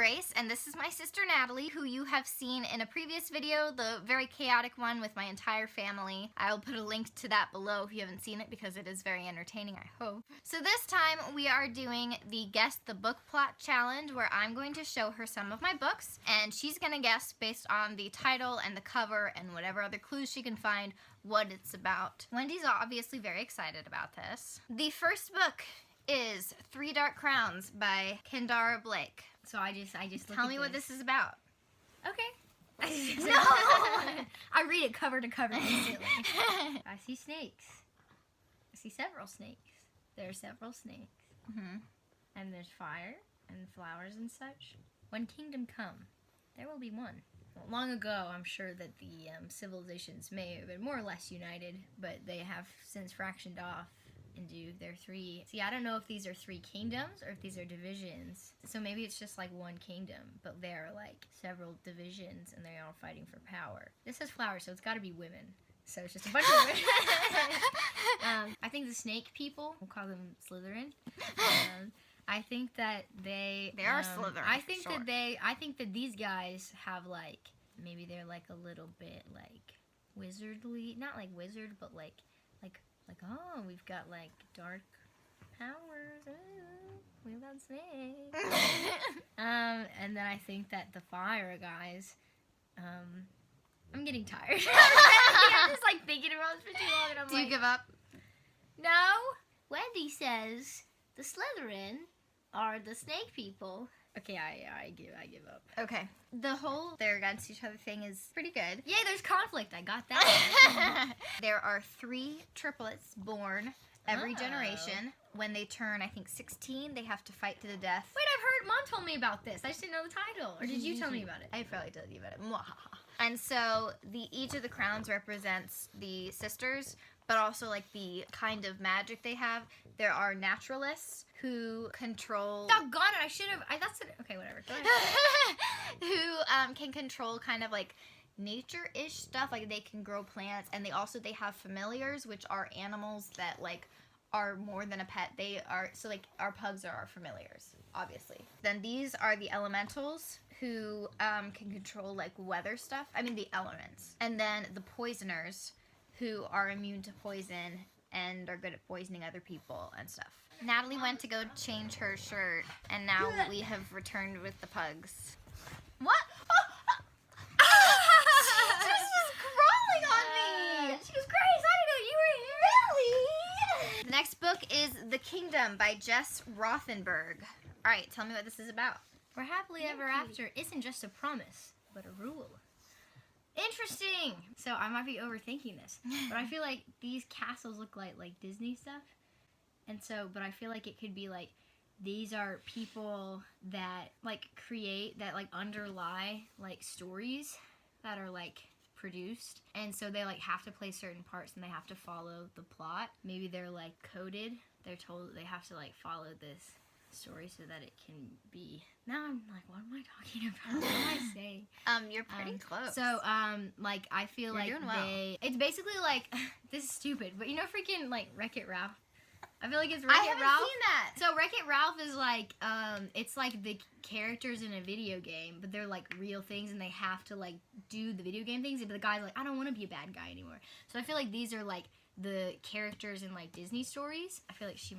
Grace, and this is my sister Natalie, who you have seen in a previous video, the very chaotic one with my entire family. I will put a link to that below if you haven't seen it because it is very entertaining, I hope. So this time we are doing the Guess the Book Plot challenge, where I'm going to show her some of my books, and she's going to guess based on the title and the cover and whatever other clues she can find what it's about. Wendy's obviously very excited about this. The first book is Three Dark Crowns by Kendara Blake. So I just Tell me what this is about. Okay. No! I read it cover to cover instantly. I see snakes. I see several snakes. There are several snakes. And there's fire and flowers and such. When kingdom come, there will be one. Well, long ago, I'm sure that the civilizations may have been more or less united, but they have since fractioned off into their three. See, I don't know if these are three kingdoms or if these are divisions. So maybe it's just like one kingdom, but there are like several divisions and they're all fighting for power. This has flowers, so it's got to be women. So it's just a bunch of women. I think the snake people, we'll call them Slytherin. I think that they are Slytherin. I think that these guys have like, maybe they're like a little bit like wizardly, not like wizard, but like oh, we've got like dark powers. Ooh, we've got snakes. And then I think that the fire guys, I'm getting tired. I'm just like thinking about this for too long, and I'm Do you give up? No. Wendy says the Slytherin are the snake people. Okay, I give up. Okay. The whole they're against each other thing is pretty good. Yay, there's conflict. I got that. There are 3 triplets born every generation. When they turn, I think, 16, they have to fight to the death. Wait, I've heard Mom told me about this. I just didn't know the title. Or did you tell me about it? I probably told you about it. And so each of the crowns represents the sisters, but also like the kind of magic they have. There are naturalists who control. Doggone it! I should have. That's it. Okay, whatever. Go ahead. Who can control kind of like nature-ish stuff, like they can grow plants, and they have familiars, which are animals that like are more than a pet. They are, so like our pugs are our familiars, obviously. Then these are the elementals, who can control like weather stuff. I mean the elements. And then the poisoners, who are immune to poison and are good at poisoning other people and stuff. Natalie went to go change her shirt, and now we have returned with the pugs. What? She just was crawling on me! She was Grace, I didn't know you were here. Really? The next book is The Kingdom by Jess Rothenberg. Alright, tell me what this is about. For happily ever after isn't just a promise, but a rule. Interesting! So I might be overthinking this, but I feel like these castles look like Disney stuff. And so, but I feel like it could be like, these are people that like create, that like underlie like stories that are like produced. And so they like have to play certain parts and they have to follow the plot. Maybe they're like coded. They're told that they have to like follow this story so that it can be. Now I'm like, what am I talking about? What am I saying? You're pretty close. So, like, I feel You're like doing well. it's basically like, this is stupid, but you know freaking, like, Wreck-It Ralph? I feel like it's Wreck-It Ralph. I haven't seen that. So Wreck-It Ralph is like, it's like the characters in a video game, but they're like real things and they have to like do the video game things, and the guy's like, I don't want to be a bad guy anymore. So I feel like these are like the characters in like Disney stories. I feel like she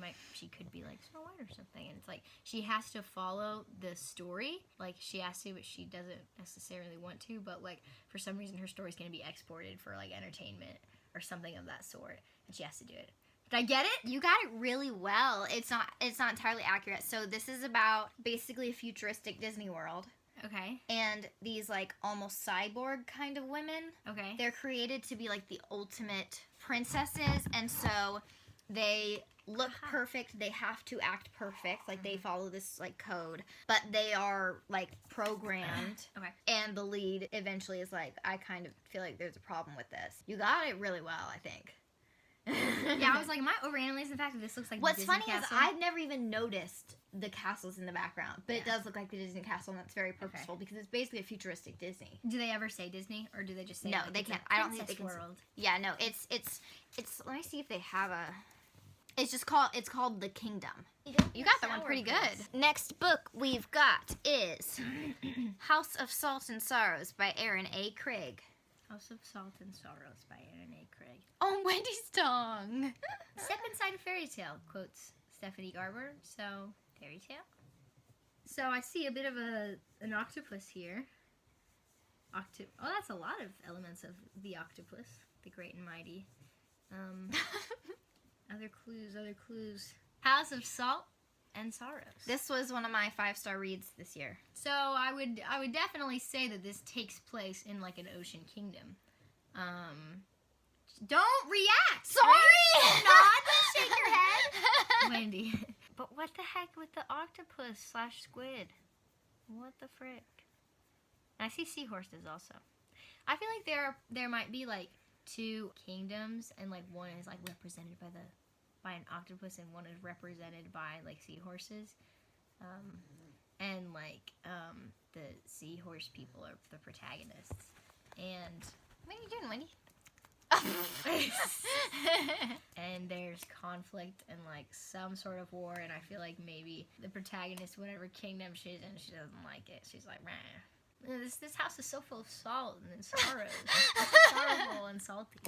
could be like Snow White or something, and it's like she has to follow the story, like she has to, but she doesn't necessarily want to, but like for some reason her story's going to be exported for like entertainment or something of that sort, and she has to do it. Did I get it? You got it really well. It's not entirely accurate. So this is about basically a futuristic Disney World. Okay. And these like almost cyborg kind of women. Okay. They're created to be like the ultimate princesses, and so they look perfect. They have to act perfect. Like they follow this like code, but they are like programmed. Okay. And the lead eventually is like, I kind of feel like there's a problem with this. You got it really well, I think. Yeah, I was like, am I overanalyzing the fact that this looks like What's the Disney funny castle? is I've never even noticed the castles in the background, but it does look like the Disney castle, and that's very purposeful because it's basically a futuristic Disney. Do they ever say Disney, or do they just say no? like, They it's can't. a I don't think they princess can. World. Yeah, no. It's. Let me see if they have a. It's called The Kingdom. You got that one pretty good. Next book we've got is House of Salt and Sorrows by Aaron A. Craig. House of Salt and Sorrows by Aaron A. Craig. Oh, Wendy's tongue. Step inside a fairy tale, quotes Stephanie Garber. So, fairy tale. So I see a bit of an octopus here. Oh, that's a lot of elements of the octopus, the great and mighty. Other clues. House of Salt and Sorrows. This was one of my 5-star reads this year. So I would definitely say that this takes place in like an ocean kingdom. Don't react. Sorry. Not shake your head, Wendy. But what the heck with the octopus / squid? What the frick? And I see seahorses also. I feel like there might be like 2 kingdoms, and like one is like represented by an octopus, and one is represented by like seahorses. And like the seahorse people are the protagonists. And What are you doing, Wendy? and there's conflict and like some sort of war, and I feel like maybe the protagonist, whatever kingdom she's in, she doesn't like it. She's like, meh. This house is so full of salt and sorrows. It's so sorrowful and salty.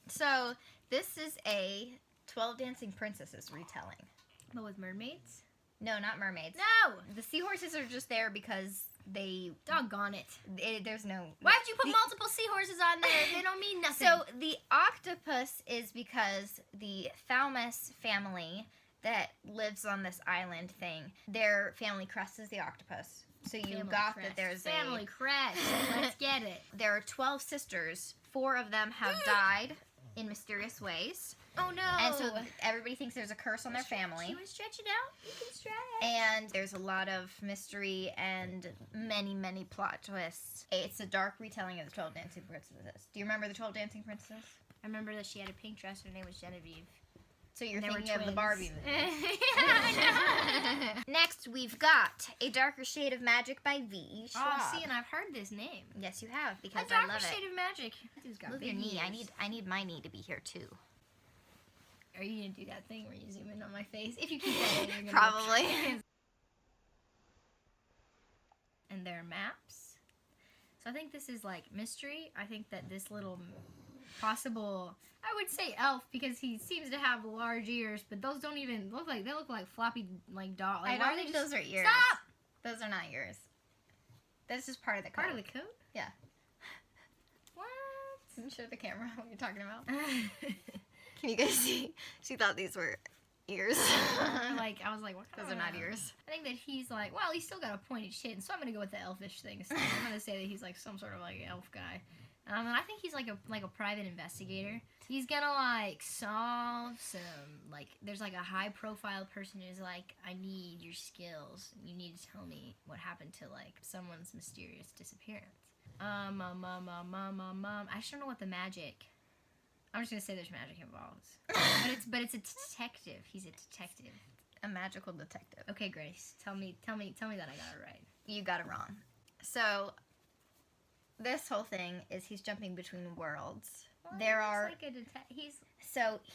So this is a 12 Dancing Princesses retelling. But with mermaids? No, not mermaids. No! The seahorses are just there because they... Doggone it. There's no... Why would you put multiple seahorses on there? They don't mean nothing. So the octopus is because the Thaumas family that lives on this island thing, their family crest is the octopus. So you Family got crest. that there's Family crest. Let's get it. There are 12 sisters. 4 of them have died in mysterious ways. Oh no. And so everybody thinks there's a curse on their family. You want to stretch it out? You can stretch. And there's a lot of mystery and many, many plot twists. It's a dark retelling of the 12 Dancing Princesses. Do you remember the 12 Dancing Princesses? I remember that she had a pink dress. Her name was Genevieve. So you're And they were thinking of the twins. Barbie movie. Next, we've got A Darker Shade of Magic by V. Schwab. Oh, see, and I've heard this name. Yes, you have, because A I Darker love Shade it. of Magic. Dude's got Move big your knee. ears. I need my knee to be here too. Are you gonna do that thing where you zoom in on my face? If you keep that in, you're gonna Probably. And there are maps. So I think this is like mystery. I think that this little possible, I would say elf, because he seems to have large ears, but those don't even look like, they look like floppy like dog. Like, I why don't are they think just- those are ears. Stop! Those are not ears. That's just part of the coat. Part of the coat? Yeah. What? Can you show the camera what you're talking about? Can you guys see? She thought these were ears. Like, I was like, what? Those are not ears. I think that he's like, well, he's still got a pointed chin, so I'm gonna go with the elfish thing. So I'm gonna say that he's like some sort of like elf guy. And I think he's like a private investigator. He's gonna like solve some, like, there's like a high profile person who's like, I need your skills. You need to tell me what happened to like someone's mysterious disappearance. I just don't know what the magic. I'm just gonna say there's magic involved. but it's a detective. He's a detective. A magical detective. Okay, Grace, tell me that I got it right. You got it wrong. So, this whole thing is he's jumping between worlds. Well, There he's are... like a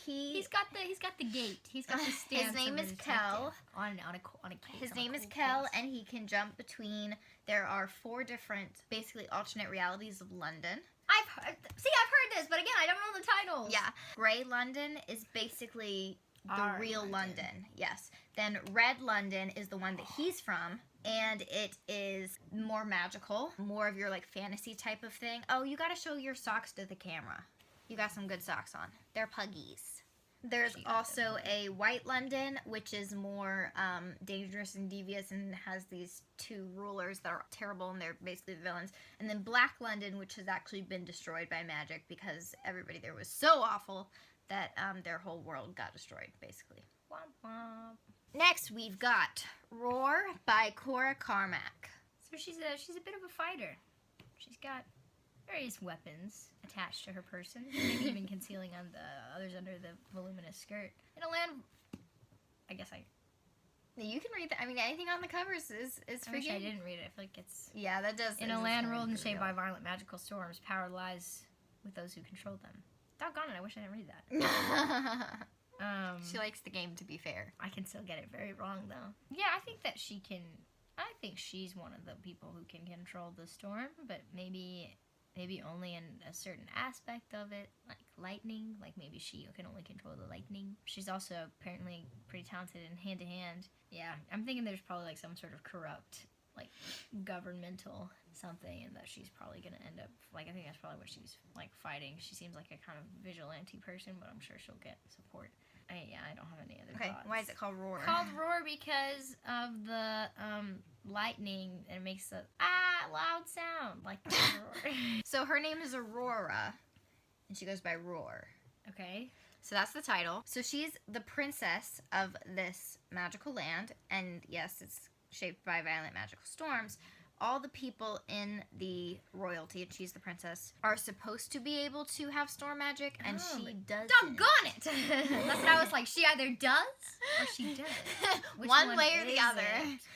he's got the gate. He's got the stance. His name of a is detective Kel. On a case. His on a name is cool Kel, case. and he can jump between... There are 4 different, basically alternate realities of London. I've heard this, but again, I don't know the titles. Yeah. Grey London is basically the Our real London. London. Yes. Then Red London is the one that he's from, and it is more magical, more of your like fantasy type of thing. Oh, you gotta show your socks to the camera. You got some good socks on. They're puggies. There's She got also a White London, which is more dangerous and devious and has these 2 rulers that are terrible, and they're basically the villains. And then Black London, which has actually been destroyed by magic because everybody there was so awful that their whole world got destroyed, basically. Womp womp. Next, we've got Roar by Cora Carmack. So she's a bit of a fighter. She's got various weapons attached to her person, maybe even concealing on the others under the voluminous skirt. In a land, I guess You can read that. I mean, anything on the covers is I wish I freaking... didn't read it. I feel like it's Yeah, that does... in a land ruled and shaped by violent magical storms. Power lies with those who control them. Doggone it! I wish I didn't read that. She likes the game to be fair. I can still get it very wrong, though. Yeah, I think that she can... I think she's one of the people who can control the storm, but maybe only in a certain aspect of it, like lightning. Like, maybe she can only control the lightning. She's also apparently pretty talented in hand-to-hand. Yeah, I'm thinking there's probably, like, some sort of corrupt, like, governmental something, and that she's probably gonna end up... Like, I think that's probably what she's, like, fighting. She seems like a kind of vigilante person, but I'm sure she'll get support. I don't have any other thoughts. Why is it called Roar? Called Roar because of the lightning, and it makes a loud sound like the roar. So her name is Aurora, and she goes by Roar. Okay. So that's the title. So she's the princess of this magical land, and yes, it's shaped by violent magical storms. All the people in the royalty, and she's the princess, are supposed to be able to have storm magic, and she doesn't. Doggone it! That's what I was like, she either does or she doesn't. One way or the other.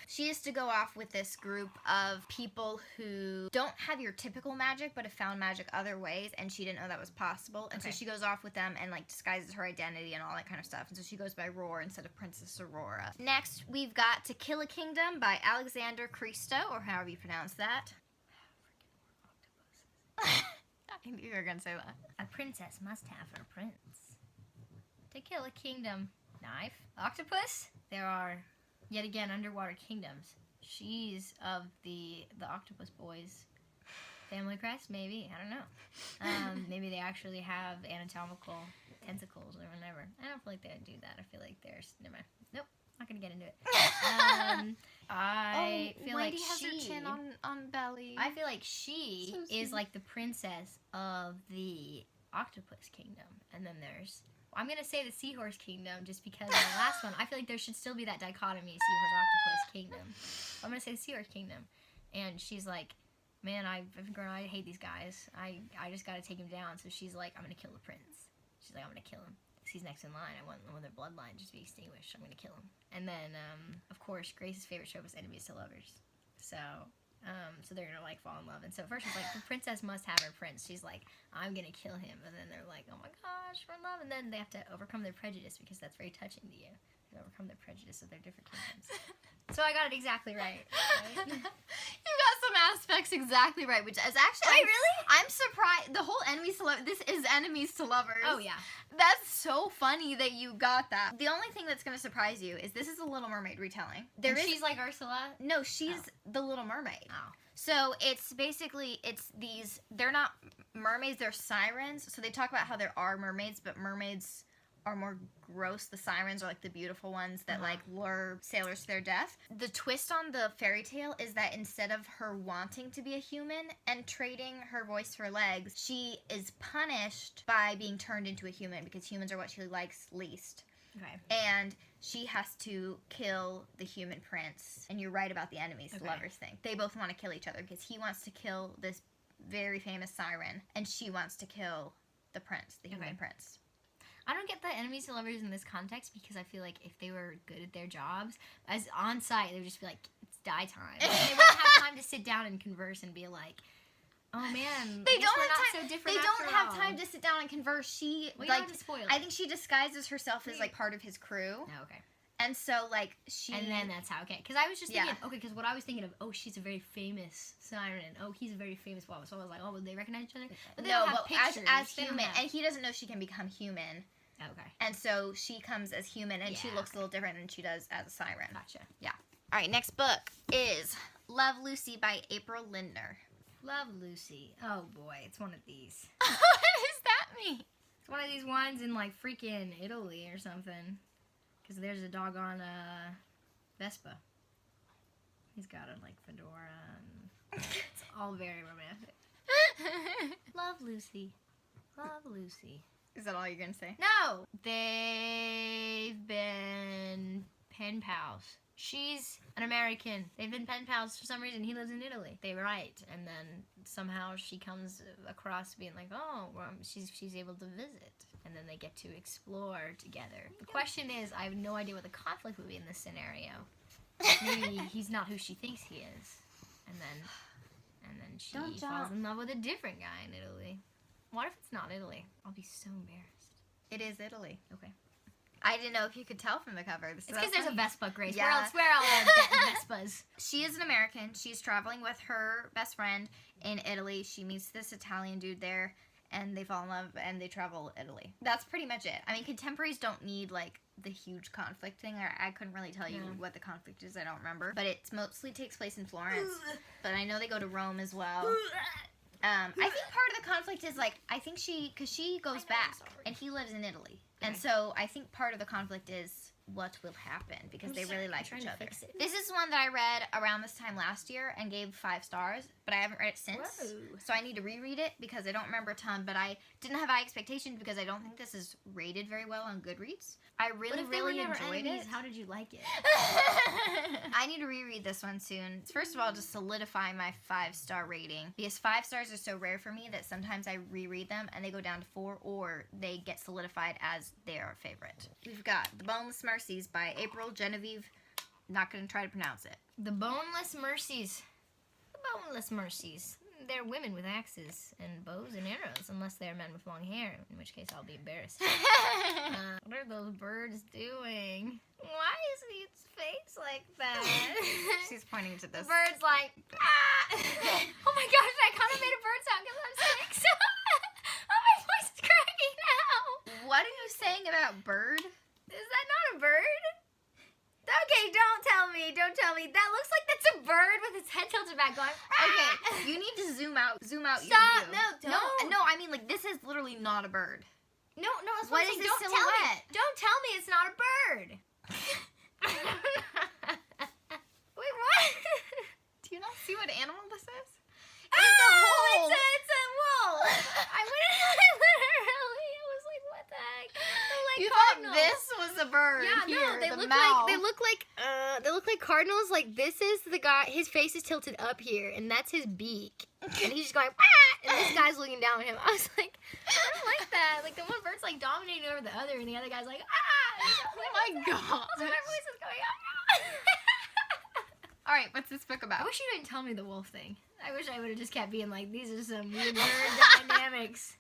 She is to go off with this group of people who don't have your typical magic, but have found magic other ways, and she didn't know that was possible. And so she goes off with them and, like, disguises her identity and all that kind of stuff. And so she goes by Roar instead of Princess Aurora. Next, we've got To Kill a Kingdom by Alexander Christo, or however you pronounce that. I knew you were going to say that. A princess must have her prince. To kill a kingdom. Knife. Octopus. There are, yet again, underwater kingdoms. She's of the octopus boys. Family crest, maybe. I don't know. Maybe they actually have anatomical tentacles or whatever. I don't feel like they would do that. I feel like there's... Never mind. Nope. Not gonna get into it. I feel Wendy like has her chin on Belly. I feel like she So is sweet. like the princess of the octopus kingdom, and then there's... I'm gonna say the seahorse kingdom just because of the last one. I feel like there should still be that dichotomy: seahorse, octopus kingdom. I'm gonna say the seahorse kingdom, and she's like, man, I hate these guys. I just gotta take him down. So she's like, I'm gonna kill the prince. She's like, I'm gonna kill him. He's next in line. I want their bloodline just to be extinguished. I'm gonna kill him. And then, of course, Grace's favorite trope is enemies to lovers. So they're gonna like fall in love. And so at first she's like, the princess must have her prince. She's like, I'm gonna kill him. And then they're like, oh my gosh, we're in love. And then they have to overcome their prejudice because that's very touching to you. They overcome their prejudice of their different kingdoms. So I got it exactly right. You got some aspects exactly right, which is actually... Wait, really? I'm surprised. The whole enemies to lovers... This is enemies to lovers. Oh, yeah. That's so funny that you got that. The only thing that's going to surprise you is this is a Little Mermaid retelling. She's like Ursula? No, she's the Little Mermaid. Oh. So it's basically, they're not mermaids, they're sirens. So they talk about how there are mermaids, but mermaids are more gross. The sirens are like the beautiful ones that like lure sailors to their death. The twist on the fairy tale is that instead of her wanting to be a human and trading her voice for legs, she is punished by being turned into a human because humans are what she likes least. Okay. And she has to kill the human prince. And you're right about the enemies to lovers thing. They both want to kill each other because he wants to kill this very famous siren and she wants to kill the prince, the human prince. I don't get the enemies to lovers in this context because I feel like if they were good at their jobs, as on site, they would just be like, it's die time. Like, they wouldn't have time to sit down and converse and be like, oh man, they don't have time. So different they don't have time to sit down and converse. She well, like, you don't have to spoil it. I think she disguises herself as like part of his crew. Oh, okay. And so like she. And then that's how. Okay, because I was just thinking. Okay, because what I was thinking of. Oh, she's a very famous siren. Oh, he's a very famous Wallace. So I was like, oh, would they recognize each other? But they don't have pictures. as human, and he doesn't know she can become human. Okay. And so she comes as human, and she looks a little different than she does as a siren. Gotcha. Yeah. All right, next book is Love, Lucy by April Lindner. Love, Lucy. Oh, boy. It's one of these. What does that mean? It's one of these ones in, like, freaking Italy or something. Because there's a doggone Vespa. He's got a, like, fedora. And it's all very romantic. Love, Lucy. Love, Lucy. Is that all you're going to say? No! They've been pen pals. She's an American. They've been pen pals for some reason. He lives in Italy. They write. And then somehow she comes across being like, oh, well, she's able to visit. And then they get to explore together. The question is, I have no idea what the conflict would be in this scenario. Maybe he's not who she thinks he is. And then she falls in love with a different guy in Italy. What if it's not Italy? I'll be so embarrassed. It is Italy. Okay. I didn't know if you could tell from the cover. It's because there's a Vespa, Grace. Yeah. Where else Vespas? She is an American. She's traveling with her best friend in Italy. She meets this Italian dude there, and they fall in love, and they travel Italy. That's pretty much it. I mean, contemporaries don't need, like, the huge conflict thing. I couldn't really tell you what the conflict is. I don't remember. But it mostly takes place in Florence. But I know they go to Rome as well. I think part of the conflict is, like, because she goes back, and he lives in Italy. And so I think part of the conflict is what will happen, because they really like each other. This is one that I read around this time last year and gave 5 stars, but I haven't read it since. Whoa. So I need to reread it because I don't remember a ton, but I didn't have high expectations because I don't think this is rated very well on Goodreads. I really enjoyed it. How did you like it? I need to reread this one soon. First of all, just solidify my 5-star rating, because 5 stars are so rare for me that sometimes I reread them and they go down to 4, or they get solidified as their favorite. We've got The Boneless Mercies by April Genevieve. Not going to try to pronounce it. The Boneless Mercies. The Boneless Mercies. They're women with axes and bows and arrows, unless they're men with long hair, in which case I'll be embarrassed. What are those birds doing? Why is his face like that? She's pointing to this. Bird's like, ah! Oh my gosh, I kind of made a bird sound because I'm so excited. Oh, my voice is cracking now. What are you saying about bird? Is that not a bird? Okay, don't tell me. That looks like that's a bird with its head tilted back going, ah! Okay, you need to zoom out. Stop, your view. no, don't. No, I mean, like, this is literally not a bird. No, that's what I'm is saying. the silhouette? Don't tell me it's not a bird. Wait, what? Do you not see what animal this is? Oh, it's a wolf. I was like, what the heck? You cardinals. thought this was a bird. Yeah, here, no, they look like cardinals. Like, this is the guy. His face is tilted up here, and that's his beak, and he's just going, ah! And this guy's looking down at him. I was like, I don't like that. Like, the one bird's like dominating over the other, and the other guy's like, ah! Oh my god. Also, my voice is going, ah! All right, what's this book about? I wish you didn't tell me the wolf thing. I wish I would have just kept being like, these are some weird bird dynamics.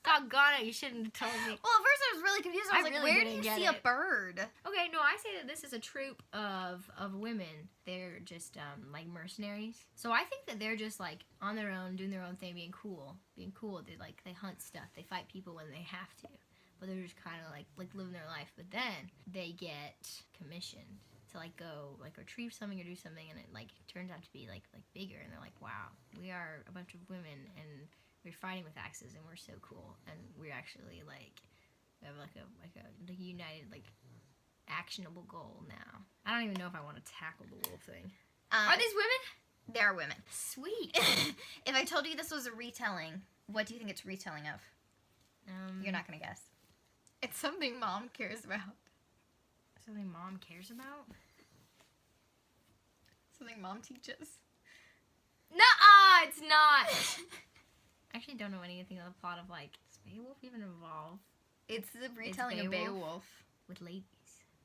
Doggone it, you shouldn't have told me. Well, at first I was really confused. I was like, really where do you see a bird? Okay, no, I say that this is a troupe of women. They're just, like, mercenaries. So I think that they're just, like, on their own, doing their own thing, being cool. They hunt stuff. They fight people when they have to. But they're just kind of, like living their life. But then they get commissioned to, like, go, like, retrieve something or do something, and it, like, turns out to be, like bigger. And they're like, wow, we are a bunch of women, and we're fighting with axes, and we're so cool, and we're actually, like, we have, like a united, like, actionable goal now. I don't even know if I want to tackle the wolf thing. Are these women? They are women. Sweet. If I told you this was a retelling, what do you think it's retelling of? You're not going to guess. It's something Mom cares about. Something Mom cares about? Something Mom teaches. Nuh-uh, it's not. I actually don't know anything of the plot of, like, does Beowulf even involve? It's the retelling of Beowulf. With ladies.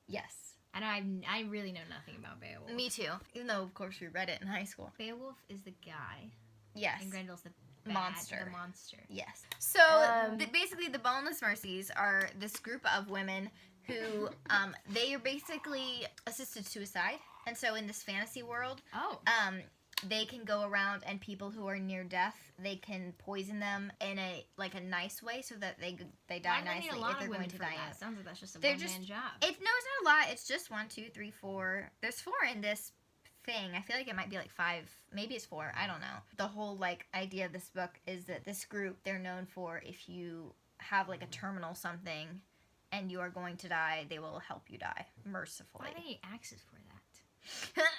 Yes. And I really know nothing about Beowulf. Me too. Even though, of course, we read it in high school. Beowulf is the guy. Yes. And Grendel's the monster. The monster. Yes. So, basically, the Boneless Mercies are this group of women who, they are basically assisted suicide. And so, in this fantasy world, they can go around, and people who are near death, they can poison them in a nice way so that they die nicely if they're going to die. Sounds like that's just a one-man job. It's not a lot. It's just 1, 2, 3, 4. There's 4 in this thing. I feel like it might be like 5. Maybe it's 4. I don't know. The whole like idea of this book is that this group, they're known for if you have like a terminal something and you are going to die, they will help you die mercifully. Why do they need axes for that?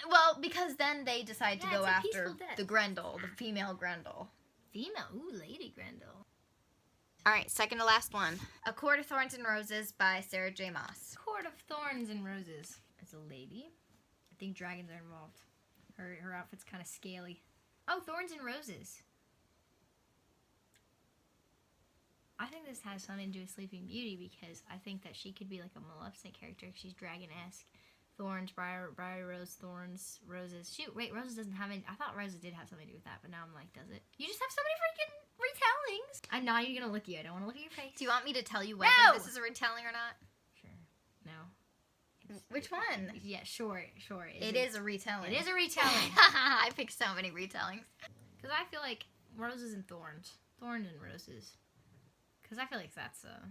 Well, because then they decide to go after the Grendel, the female Grendel. Ooh, Lady Grendel. Alright, second to last one. A Court of Thorns and Roses by Sarah J. Maas. Court of Thorns and Roses. It's a lady. I think dragons are involved. Her outfit's kind of scaly. Oh, Thorns and Roses. I think this has something to do with Sleeping Beauty because I think that she could be like a Maleficent character. She's dragon-esque. Thorns, briar rose, thorns, roses. Shoot, wait, roses doesn't have any. I thought roses did have something to do with that, but now I'm like, does it? You just have so many freaking retellings. I'm not even gonna look at you. I don't want to look at your face. Do you want me to tell you whether this is a retelling or not? Sure. No. Which one? Yeah, short. It is a retelling. It is a retelling. I picked so many retellings. Because I feel like Roses and Thorns. Thorns and Roses. Because I feel like that's a...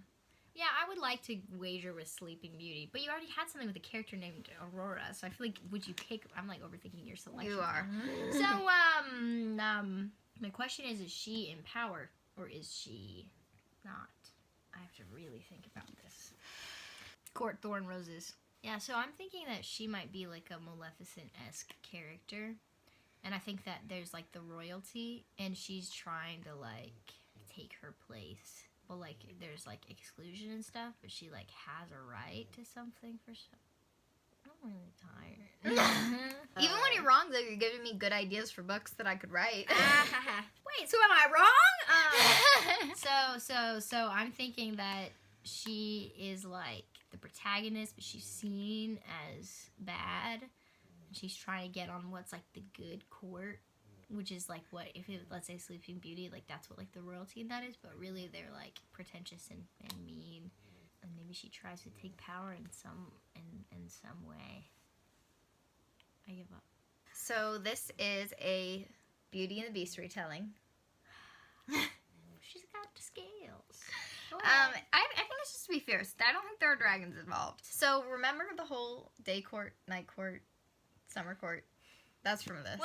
Yeah, I would like to wager with Sleeping Beauty, but you already had something with a character named Aurora, so I feel like, would you pick... I'm, like, overthinking your selection. You are. So, my question is she in power, or is she not? I have to really think about this. Court Thorn Roses. Yeah, so I'm thinking that she might be, like, a Maleficent-esque character, and I think that there's, like, the royalty, and she's trying to, like, take her place. Well, like, there's, like, exclusion and stuff, but she, like, has a right to something for some... I'm really tired. Even when you're wrong, though, you're giving me good ideas for books that I could write. Wait, so am I wrong? So I'm thinking that she is, like, the protagonist, but she's seen as bad. And she's trying to get on what's, like, the good court. Which is, like, what, if it, let's say, Sleeping Beauty, like, that's what, like, the royalty in that is, but really they're, like, pretentious and mean, and maybe she tries to take power in some way. I give up. So this is a Beauty and the Beast retelling. She's got scales. I think it's just to be fierce. I don't think there are dragons involved. So remember the whole day court, night court, summer court? That's from this.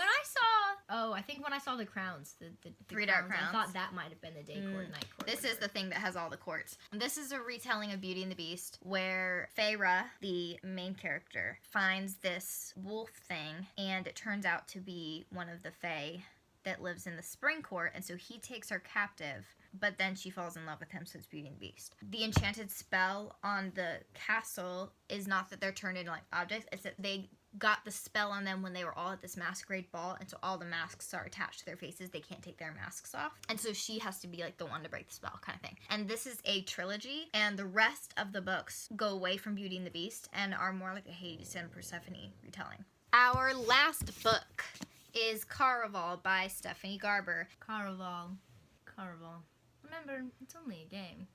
I think when I saw the crowns, the Three Dark Crowns. I thought that might have been the day court, night court. This is the thing that has all the courts. This is a retelling of Beauty and the Beast where Feyre, the main character, finds this wolf thing, and it turns out to be one of the Fae that lives in the spring court, and so he takes her captive, but then she falls in love with him, so it's Beauty and the Beast. The enchanted spell on the castle is not that they're turned into, like, objects, it's that they got the spell on them when they were all at this masquerade ball, and so all the masks are attached to their faces. They can't take their masks off, and so she has to be, like, the one to break the spell, kind of thing. And this is a trilogy, and the rest of the books go away from Beauty and the Beast and are more like a Hades and Persephone retelling. Our last book is Caraval by Stephanie Garber. Caraval. Remember, it's only a game.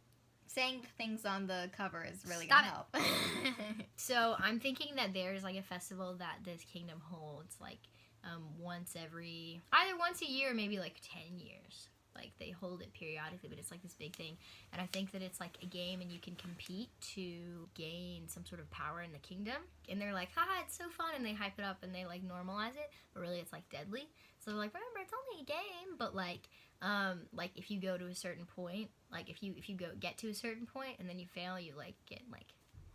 Saying things on the cover is really Stop gonna help. So I'm thinking that there's, like, a festival that this kingdom holds, like, either once a year or maybe, like, 10 years. Like, they hold it periodically, but it's, like, this big thing. And I think that it's, like, a game, and you can compete to gain some sort of power in the kingdom. And they're like, haha, it's so fun, and they hype it up, and they, like, normalize it. But really, it's, like, deadly. So they're like, remember, it's only a game. But, like, if you go to a certain point, like, if you get to a certain point, and then you fail, you, like, get, like,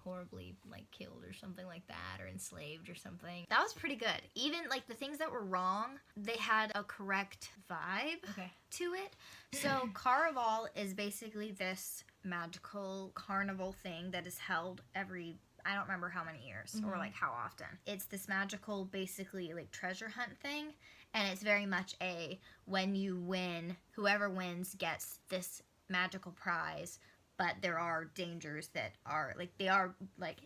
horribly, like, killed or something like that, or enslaved or something. That was pretty good. Even, like, the things that were wrong, they had a correct vibe to it. So Caraval is basically this magical carnival thing that is held every, I don't remember how many years, or, like, how often. It's this magical, basically, like, treasure hunt thing, and it's very much when you win, whoever wins gets this magical prize. But there are dangers that are, like,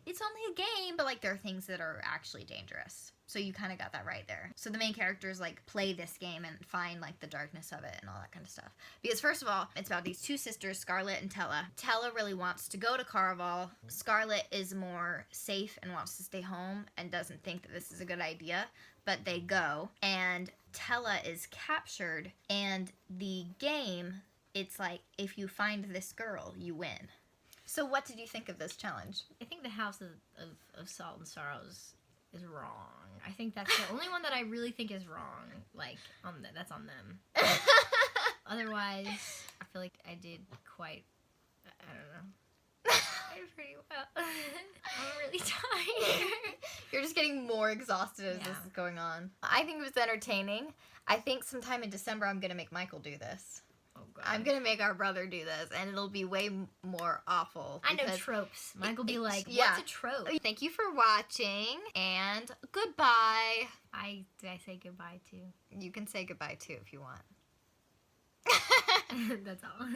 it's only a game, but, like, there are things that are actually dangerous. So you kind of got that right there. So the main characters, like, play this game and find, like, the darkness of it and all that kind of stuff. Because, first of all, it's about these two sisters, Scarlet and Tella. Tella really wants to go to Caraval. Scarlet is more safe and wants to stay home and doesn't think that this is a good idea. But they go. And Tella is captured. And the game... It's like, if you find this girl, you win. So what did you think of this challenge? I think the House of Salt and Sorrows is wrong. I think that's the only one that I really think is wrong. Like, that's on them. Otherwise, I feel like I did quite, I don't know. I did pretty well. I'm really tired. You're just getting more exhausted as this is going on. I think it was entertaining. I think sometime in December I'm going to make Michael do this. Oh, God. I'm going to make our brother do this, and it'll be way more awful. I know tropes. Michael be like, what's a trope? Thank you for watching, and goodbye. Did I say goodbye too? You can say goodbye too if you want. That's all.